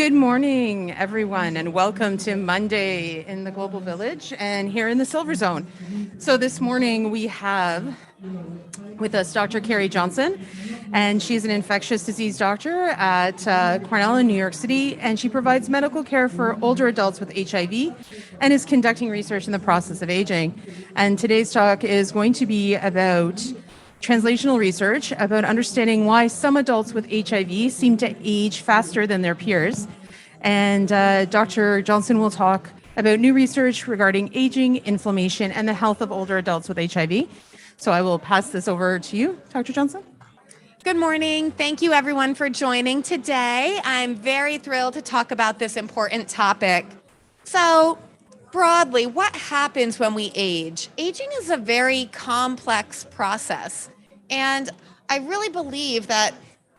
Good morning, everyone, and welcome to Monday in the Global Village and here in the Silver Zone. So this morning we have with us Dr. Carrie Johnston, and she's an infectious disease doctor at Cornell in New York City, and she provides medical care for older adults with HIV and is conducting research in the process of aging. And today's talk is going to be about translational research about understanding why some adults with HIV seem to age faster than their peers. And Dr. Johnston will talk about new research regarding aging, inflammation, and the health of older adults with HIV. So I will pass this over to you, Dr. Johnston. Good morning. Thank you, everyone, for joining today. I'm very thrilled to talk about this important topic. So, broadly, what happens when we age? Aging is a very complex process. And I really believe that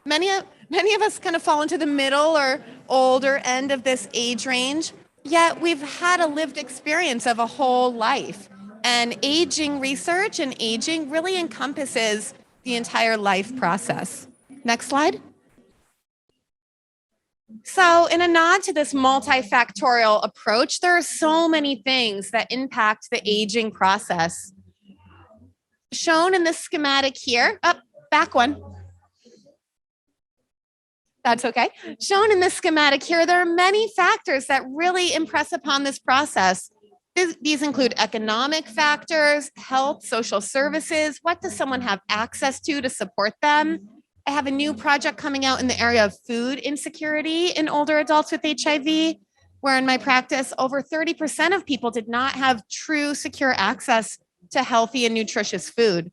many of us kind of fall into the middle or older end of this age range, yet we've had a lived experience of a whole life. And aging research and aging really encompasses the entire life process. Next slide. So, in a nod to this multifactorial approach, there are so many things that impact the aging process. Shown in this schematic here, back one. That's okay. Shown in this schematic here, there are many factors that really impress upon this process. These include economic factors, health, social services. What does someone have access to support them? I have a new project coming out in the area of food insecurity in older adults with HIV, where in my practice, over 30% of people did not have true secure access to healthy and nutritious food.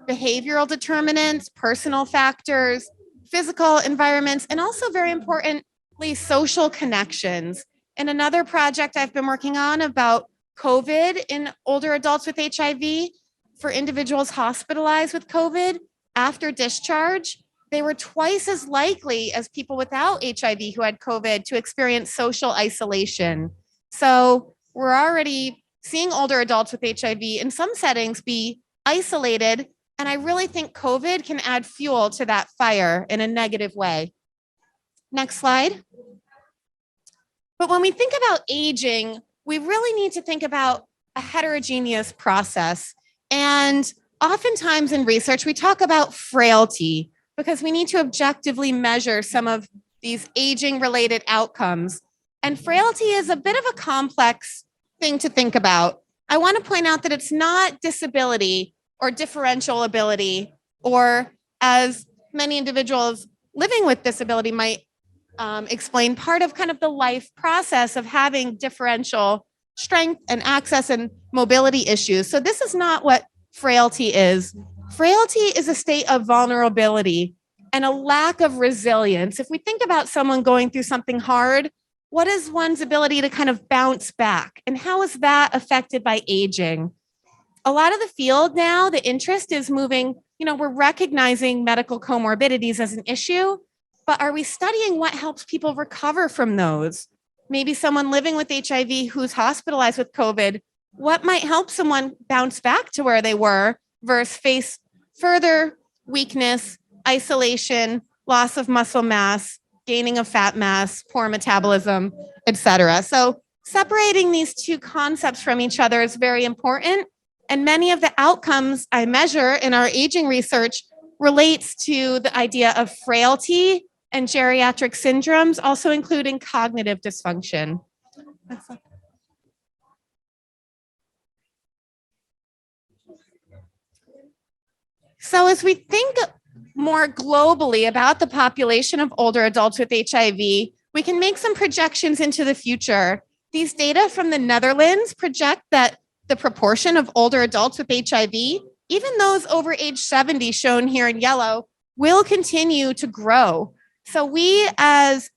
Behavioral determinants, personal factors, physical environments, and also very importantly, social connections. And another project I've been working on about COVID in older adults with HIV, for individuals hospitalized with COVID, after discharge, they were twice as likely as people without HIV who had COVID to experience social isolation. So we're already seeing older adults with HIV in some settings be isolated. And I really think COVID can add fuel to that fire in a negative way. Next slide. But when we think about aging, we really need to think about a heterogeneous process. And oftentimes in research, we talk about frailty because we need to objectively measure some of these aging-related outcomes. And frailty is a bit of a complex thing to think about. I want to point out that it's not disability or differential ability, or as many individuals living with disability might explain, part of kind of the life process of having differential strength and access and mobility issues. So this is not what frailty is. Frailty is a state of vulnerability and a lack of resilience. If we think about someone going through something hard, what is one's ability to kind of bounce back? And how is that affected by aging? A lot of the field now, the interest is moving, we're recognizing medical comorbidities as an issue, but are we studying what helps people recover from those? Maybe someone living with HIV who's hospitalized with COVID, what might help someone bounce back to where they were versus face further weakness, isolation, loss of muscle mass, gaining of fat mass, poor metabolism, et cetera. So separating these two concepts from each other is very important. And many of the outcomes I measure in our aging research relates to the idea of frailty and geriatric syndromes, also including cognitive dysfunction. So as we think more globally about the population of older adults with HIV, we can make some projections into the future. These data from the Netherlands project that the proportion of older adults with HIV, even those over age 70 shown here in yellow, will continue to grow. So we as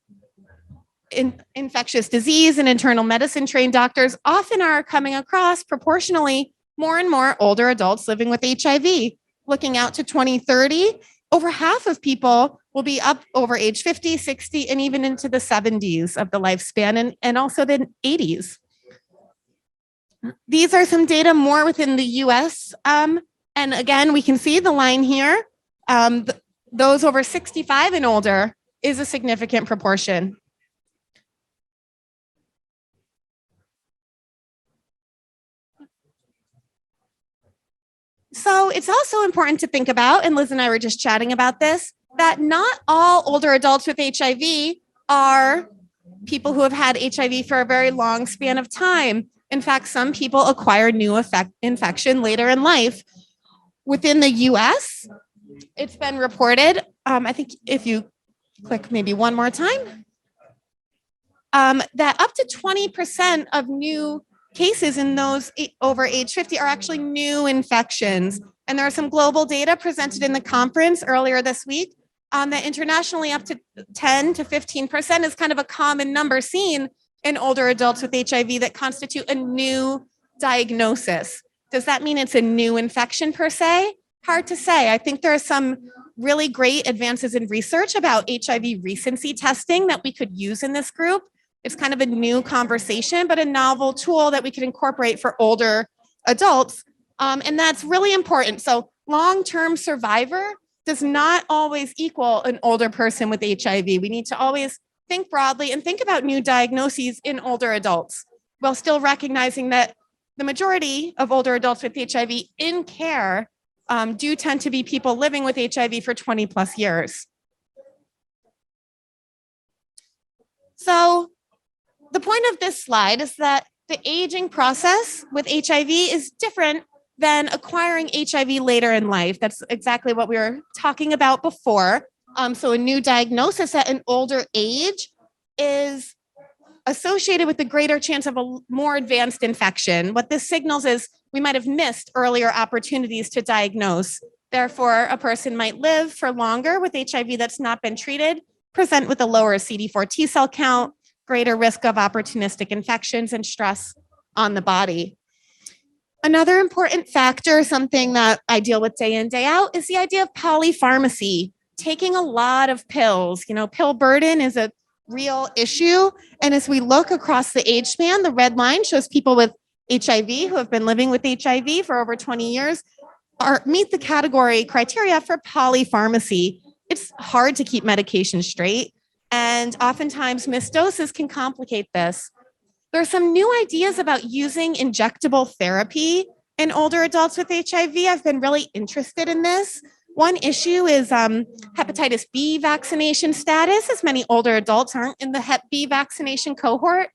infectious disease and internal medicine trained doctors often are coming across proportionally more and more older adults living with HIV. Looking out to 2030, over half of people will be up over age 50, 60, and even into the 70s of the lifespan, and also the 80s. These are some data more within the US. And again, we can see the line here. Those over 65 and older is a significant proportion. So it's also important to think about, and Liz and I were just chatting about this, that not all older adults with HIV are people who have had HIV for a very long span of time. In fact, some people acquire new infection later in life. Within the US, it's been reported, I think if you click maybe one more time, that up to 20% of new cases in those over age 50 are actually new infections. And there are some global data presented in the conference earlier this week that internationally up to 10 to 15% is kind of a common number seen in older adults with HIV that constitute a new diagnosis. Does that mean it's a new infection per se? Hard to say. I think there are some really great advances in research about HIV recency testing that we could use in this group. It's kind of a new conversation, but a novel tool that we could incorporate for older adults. And that's really important. So long-term survivor does not always equal an older person with HIV. We need to always think broadly and think about new diagnoses in older adults while still recognizing that the majority of older adults with HIV in care do tend to be people living with HIV for 20 plus years. So the point of this slide is that the aging process with HIV is different than acquiring HIV later in life. That's exactly what we were talking about before. So a new diagnosis at an older age is associated with a greater chance of a more advanced infection. What this signals is we might have missed earlier opportunities to diagnose. Therefore, a person might live for longer with HIV that's not been treated, present with a lower CD4 T cell count, greater risk of opportunistic infections and stress on the body. Another important factor, something that I deal with day in, day out, is the idea of polypharmacy, taking a lot of pills. You know, pill burden is a real issue. And as we look across the age span, the red line shows people with HIV who have been living with HIV for over 20 years meet the category criteria for polypharmacy. It's hard to keep medication straight. And oftentimes missed doses can complicate this. There are some new ideas about using injectable therapy in older adults with HIV. I've been really interested in this. One issue is hepatitis B vaccination status, as many older adults aren't in the Hep B vaccination cohort.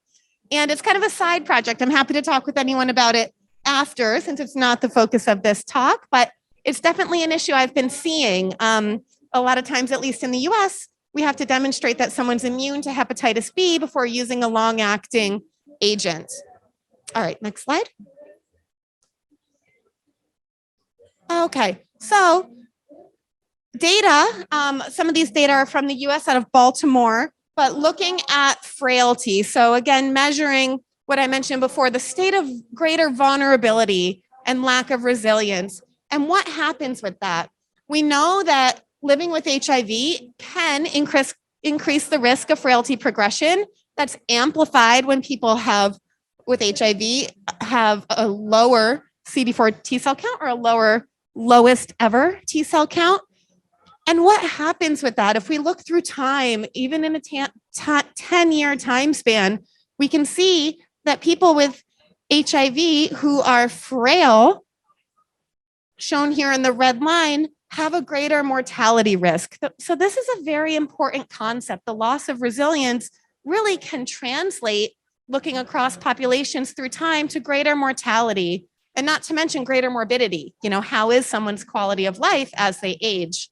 And it's kind of a side project. I'm happy to talk with anyone about it after, since it's not the focus of this talk, but it's definitely an issue I've been seeing. A lot of times, at least in the US, we have to demonstrate that someone's immune to hepatitis B before using a long-acting agent. All right, next slide. Okay, so data, some of these data are from the US out of Baltimore, but looking at frailty. So again, measuring what I mentioned before, the state of greater vulnerability and lack of resilience. And what happens with that? We know that living with HIV can increase the risk of frailty progression. That's amplified when people with HIV have a lower CD4 T cell count or a lowest ever T cell count. And what happens with that? If we look through time, even in a 10-year time span, we can see that people with HIV who are frail, shown here in the red line, have a greater mortality risk. So this is a very important concept. The loss of resilience really can translate, looking across populations through time, to greater mortality, and not to mention greater morbidity. You know, how is someone's quality of life as they age?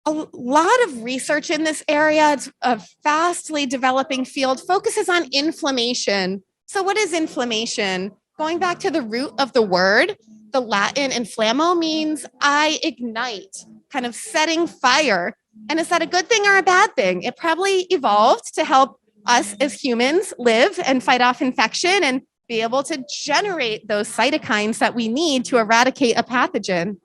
A lot of research in this area. It's a fastly developing field, focuses on inflammation. So what is inflammation? Going back to the root of the word, the Latin inflammo means I ignite, kind of setting fire. And is that a good thing or a bad thing? It probably evolved to help us as humans live and fight off infection and be able to generate those cytokines that we need to eradicate a pathogen.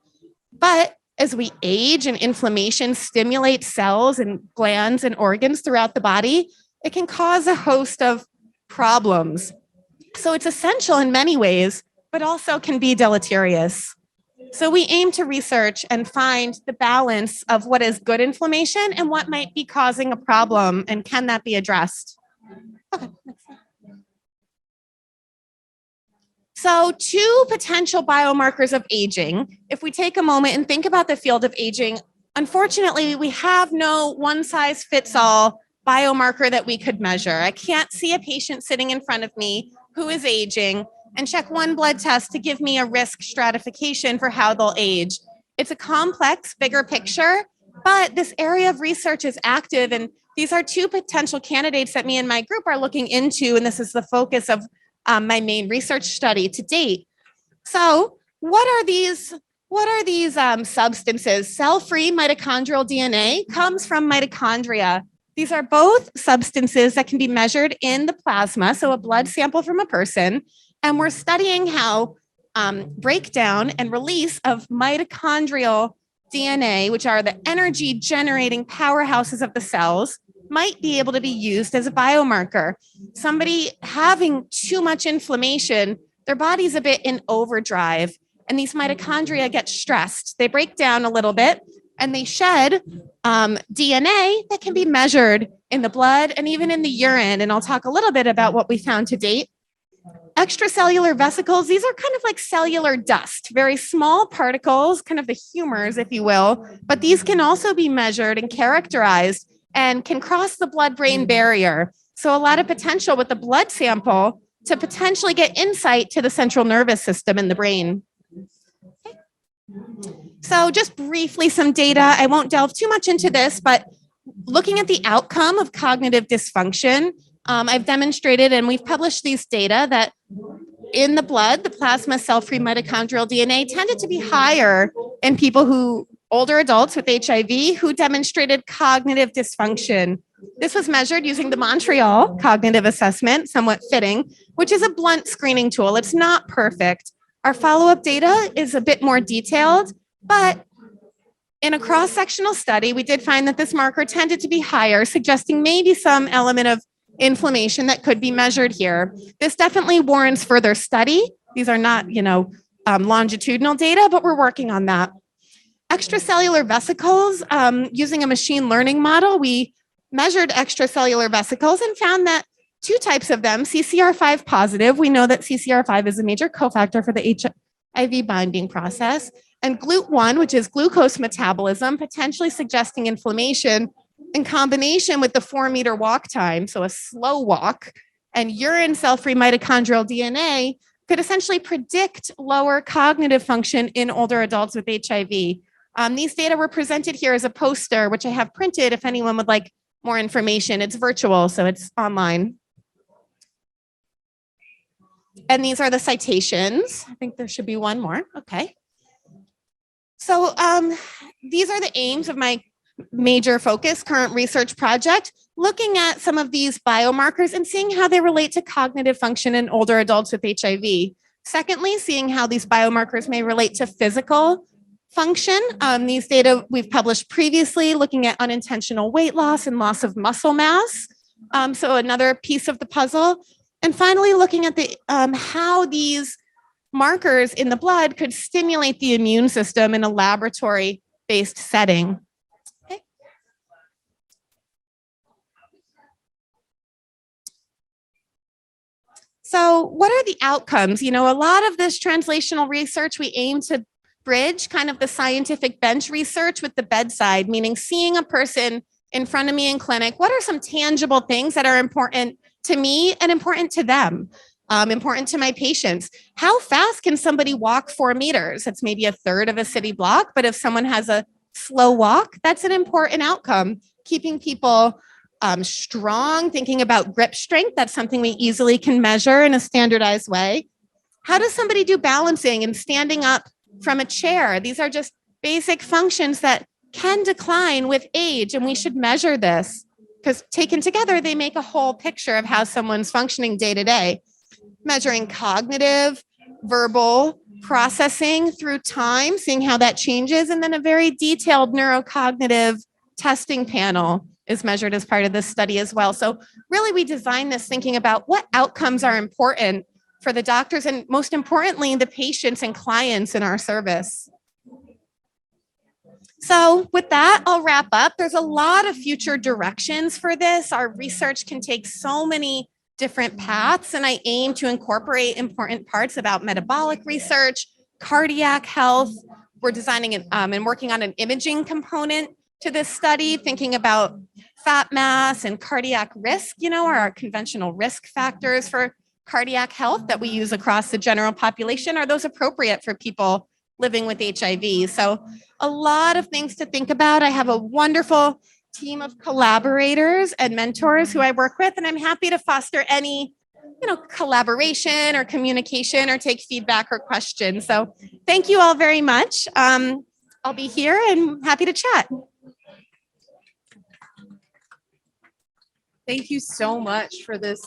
But as we age and inflammation stimulates cells and glands and organs throughout the body, it can cause a host of problems. So it's essential in many ways, but also can be deleterious. So we aim to research and find the balance of what is good inflammation and what might be causing a problem, and can that be addressed? Okay, next slide. So, two potential biomarkers of aging. If we take a moment and think about the field of aging, unfortunately, we have no one size fits all biomarker that we could measure. I can't see a patient sitting in front of me who is aging and check one blood test to give me a risk stratification for how they'll age. It's a complex, bigger picture, but this area of research is active, and these are two potential candidates that me and my group are looking into, and this is the focus of my main research study to date. So, what are these? What are these substances? Cell-free mitochondrial DNA comes from mitochondria. These are both substances that can be measured in the plasma, so a blood sample from a person, and we're studying how breakdown and release of mitochondrial DNA, which are the energy generating powerhouses of the cells, might be able to be used as a biomarker. Somebody having too much inflammation, their body's a bit in overdrive, and these mitochondria get stressed. They break down a little bit and they shed DNA that can be measured in the blood and even in the urine. And I'll talk a little bit about what we found to date. Extracellular vesicles, these are kind of like cellular dust, very small particles, kind of the humors, if you will, but these can also be measured and characterized and can cross the blood-brain barrier. So a lot of potential with the blood sample to potentially get insight to the central nervous system in the brain. Okay. So just briefly, some data. I won't delve too much into this, but looking at the outcome of cognitive dysfunction, I've demonstrated and we've published these data that in the blood, the plasma cell-free mitochondrial DNA tended to be higher in people who, older adults with HIV, who demonstrated cognitive dysfunction. This was measured using the Montreal Cognitive Assessment, somewhat fitting, which is a blunt screening tool. It's not perfect. Our follow-up data is a bit more detailed, but in a cross-sectional study, we did find that this marker tended to be higher, suggesting maybe some element of inflammation that could be measured here. This definitely warrants further study. These are not, longitudinal data, but we're working on that. Extracellular vesicles, using a machine learning model, we measured extracellular vesicles and found that two types of them, CCR5 positive, we know that CCR5 is a major cofactor for the HIV binding process, and GLUT1, which is glucose metabolism, potentially suggesting inflammation, in combination with the 4-meter walk time, so a slow walk, and urine cell-free mitochondrial DNA could essentially predict lower cognitive function in older adults with HIV. These data were presented here as a poster, which I have printed if anyone would like more information. It's virtual, so it's online. And these are the citations. I think there should be one more. Okay. So these are the aims of my major focus current research project, looking at some of these biomarkers and seeing how they relate to cognitive function in older adults with HIV. Secondly, seeing how these biomarkers may relate to physical function. These data we've published previously, looking at unintentional weight loss and loss of muscle mass. So another piece of the puzzle. And finally, looking at the how these markers in the blood could stimulate the immune system in a laboratory-based setting. Okay. So what are the outcomes? A lot of this translational research, we aim to bridge kind of the scientific bench research with the bedside, meaning seeing a person in front of me in clinic. What are some tangible things that are important to me and important to them, important to my patients? How fast can somebody walk 4 meters? That's maybe a third of a city block, but if someone has a slow walk, that's an important outcome. Keeping people strong, thinking about grip strength, that's something we easily can measure in a standardized way. How does somebody do balancing and standing up from a chair? These are just basic functions that can decline with age, and we should measure this because taken together, they make a whole picture of how someone's functioning day to day. Measuring cognitive, verbal processing through time, seeing how that changes, and then a very detailed neurocognitive testing panel is measured as part of this study as well. So really, we designed this thinking about what outcomes are important for the doctors and most importantly, the patients and clients in our service. So with that, I'll wrap up. There's a lot of future directions for this. Our research can take so many different paths, and I aim to incorporate important parts about metabolic research, cardiac health. We're designing and working on an imaging component to this study, thinking about fat mass and cardiac risk, are our conventional risk factors for cardiac health that we use across the general population. Are those appropriate for people living with HIV? So a lot of things to think about. I have a wonderful team of collaborators and mentors who I work with, and I'm happy to foster any collaboration or communication or take feedback or questions. So thank you all very much. I'll be here and happy to chat. Thank you so much for this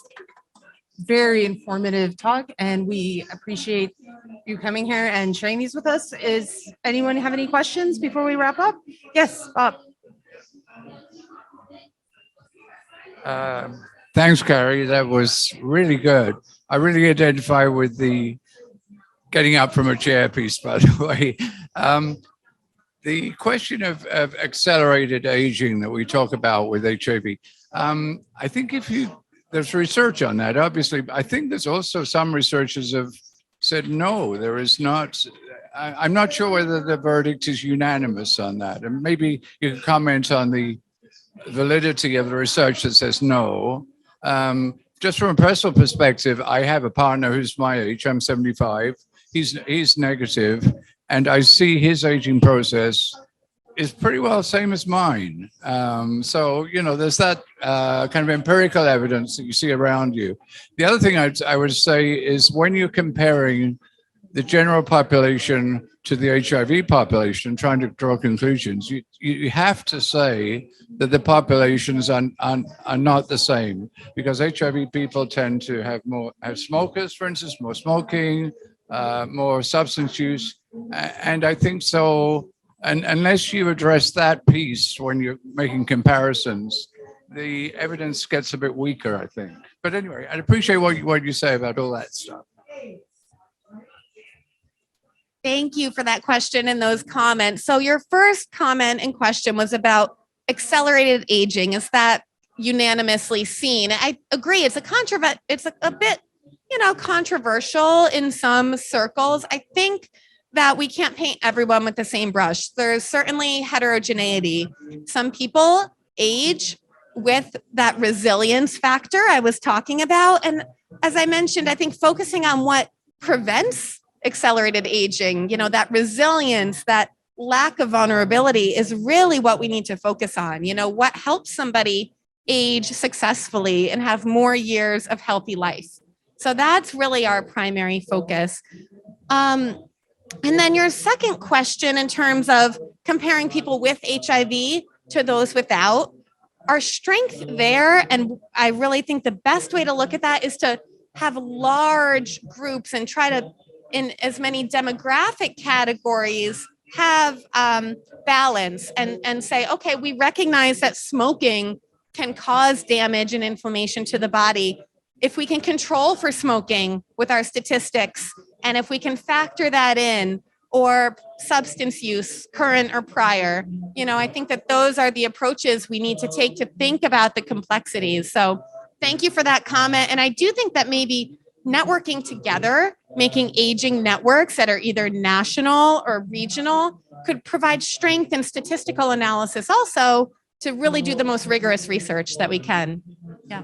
very informative talk, and we appreciate you coming here and sharing these with us. Is anyone have any questions before we wrap up? Yes, Bob. Thanks, Carrie. That was really good. I really identify with the getting up from a chair piece, by the way. The question of accelerated aging that we talk about with HIV, I think there's research on that, obviously. I think there's also some researchers have said, no, there is not. I'm not sure whether the verdict is unanimous on that. And maybe you can comment on the validity of the research that says no. Just from a personal perspective, I have a partner who's my age. I'm 75. He's negative, and I see his aging process is pretty well the same as mine. So there's that kind of empirical evidence that you see around you. The other thing I would say is when you're comparing the general population to the HIV population, trying to draw conclusions, you have to say that the populations are not the same, because HIV people tend to have smokers, for instance, more smoking, more substance use. And I think so, and unless you address that piece when you're making comparisons, the evidence gets a bit weaker, I think. But anyway, I'd appreciate what you say about all that stuff. Thank you for that question and those comments. So your first comment and question was about accelerated aging. Is that unanimously seen? I agree. It's a bit, controversial in some circles. I think that we can't paint everyone with the same brush. There's certainly heterogeneity. Some people age with that resilience factor I was talking about. And as I mentioned, I think focusing on what prevents accelerated aging, that resilience, that lack of vulnerability is really what we need to focus on. What helps somebody age successfully and have more years of healthy life. So that's really our primary focus. And then your second question in terms of comparing people with HIV to those without, our strength there, and I really think the best way to look at that is to have large groups and try to, in as many demographic categories, have balance and say, okay, we recognize that smoking can cause damage and inflammation to the body. If we can control for smoking with our statistics, and if we can factor that in, or substance use, current or prior, I think that those are the approaches we need to take to think about the complexities. So thank you for that comment. And I do think that maybe networking together, making aging networks that are either national or regional, could provide strength in statistical analysis also to really do the most rigorous research that we can. Yeah.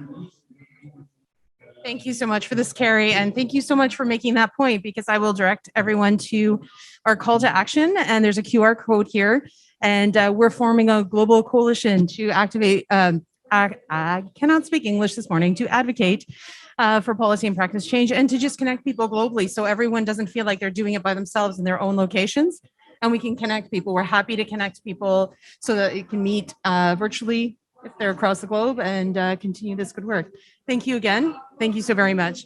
Thank you so much for this, Carrie, and thank you so much for making that point, because I will direct everyone to our call to action, and there's a QR code here, and we're forming a global coalition to activate, I cannot speak English this morning, to advocate for policy and practice change, and to just connect people globally so everyone doesn't feel like they're doing it by themselves in their own locations, and we can connect people. We're happy to connect people so that you can meet virtually if they're across the globe and continue this good work. Thank you again. Thank you so very much.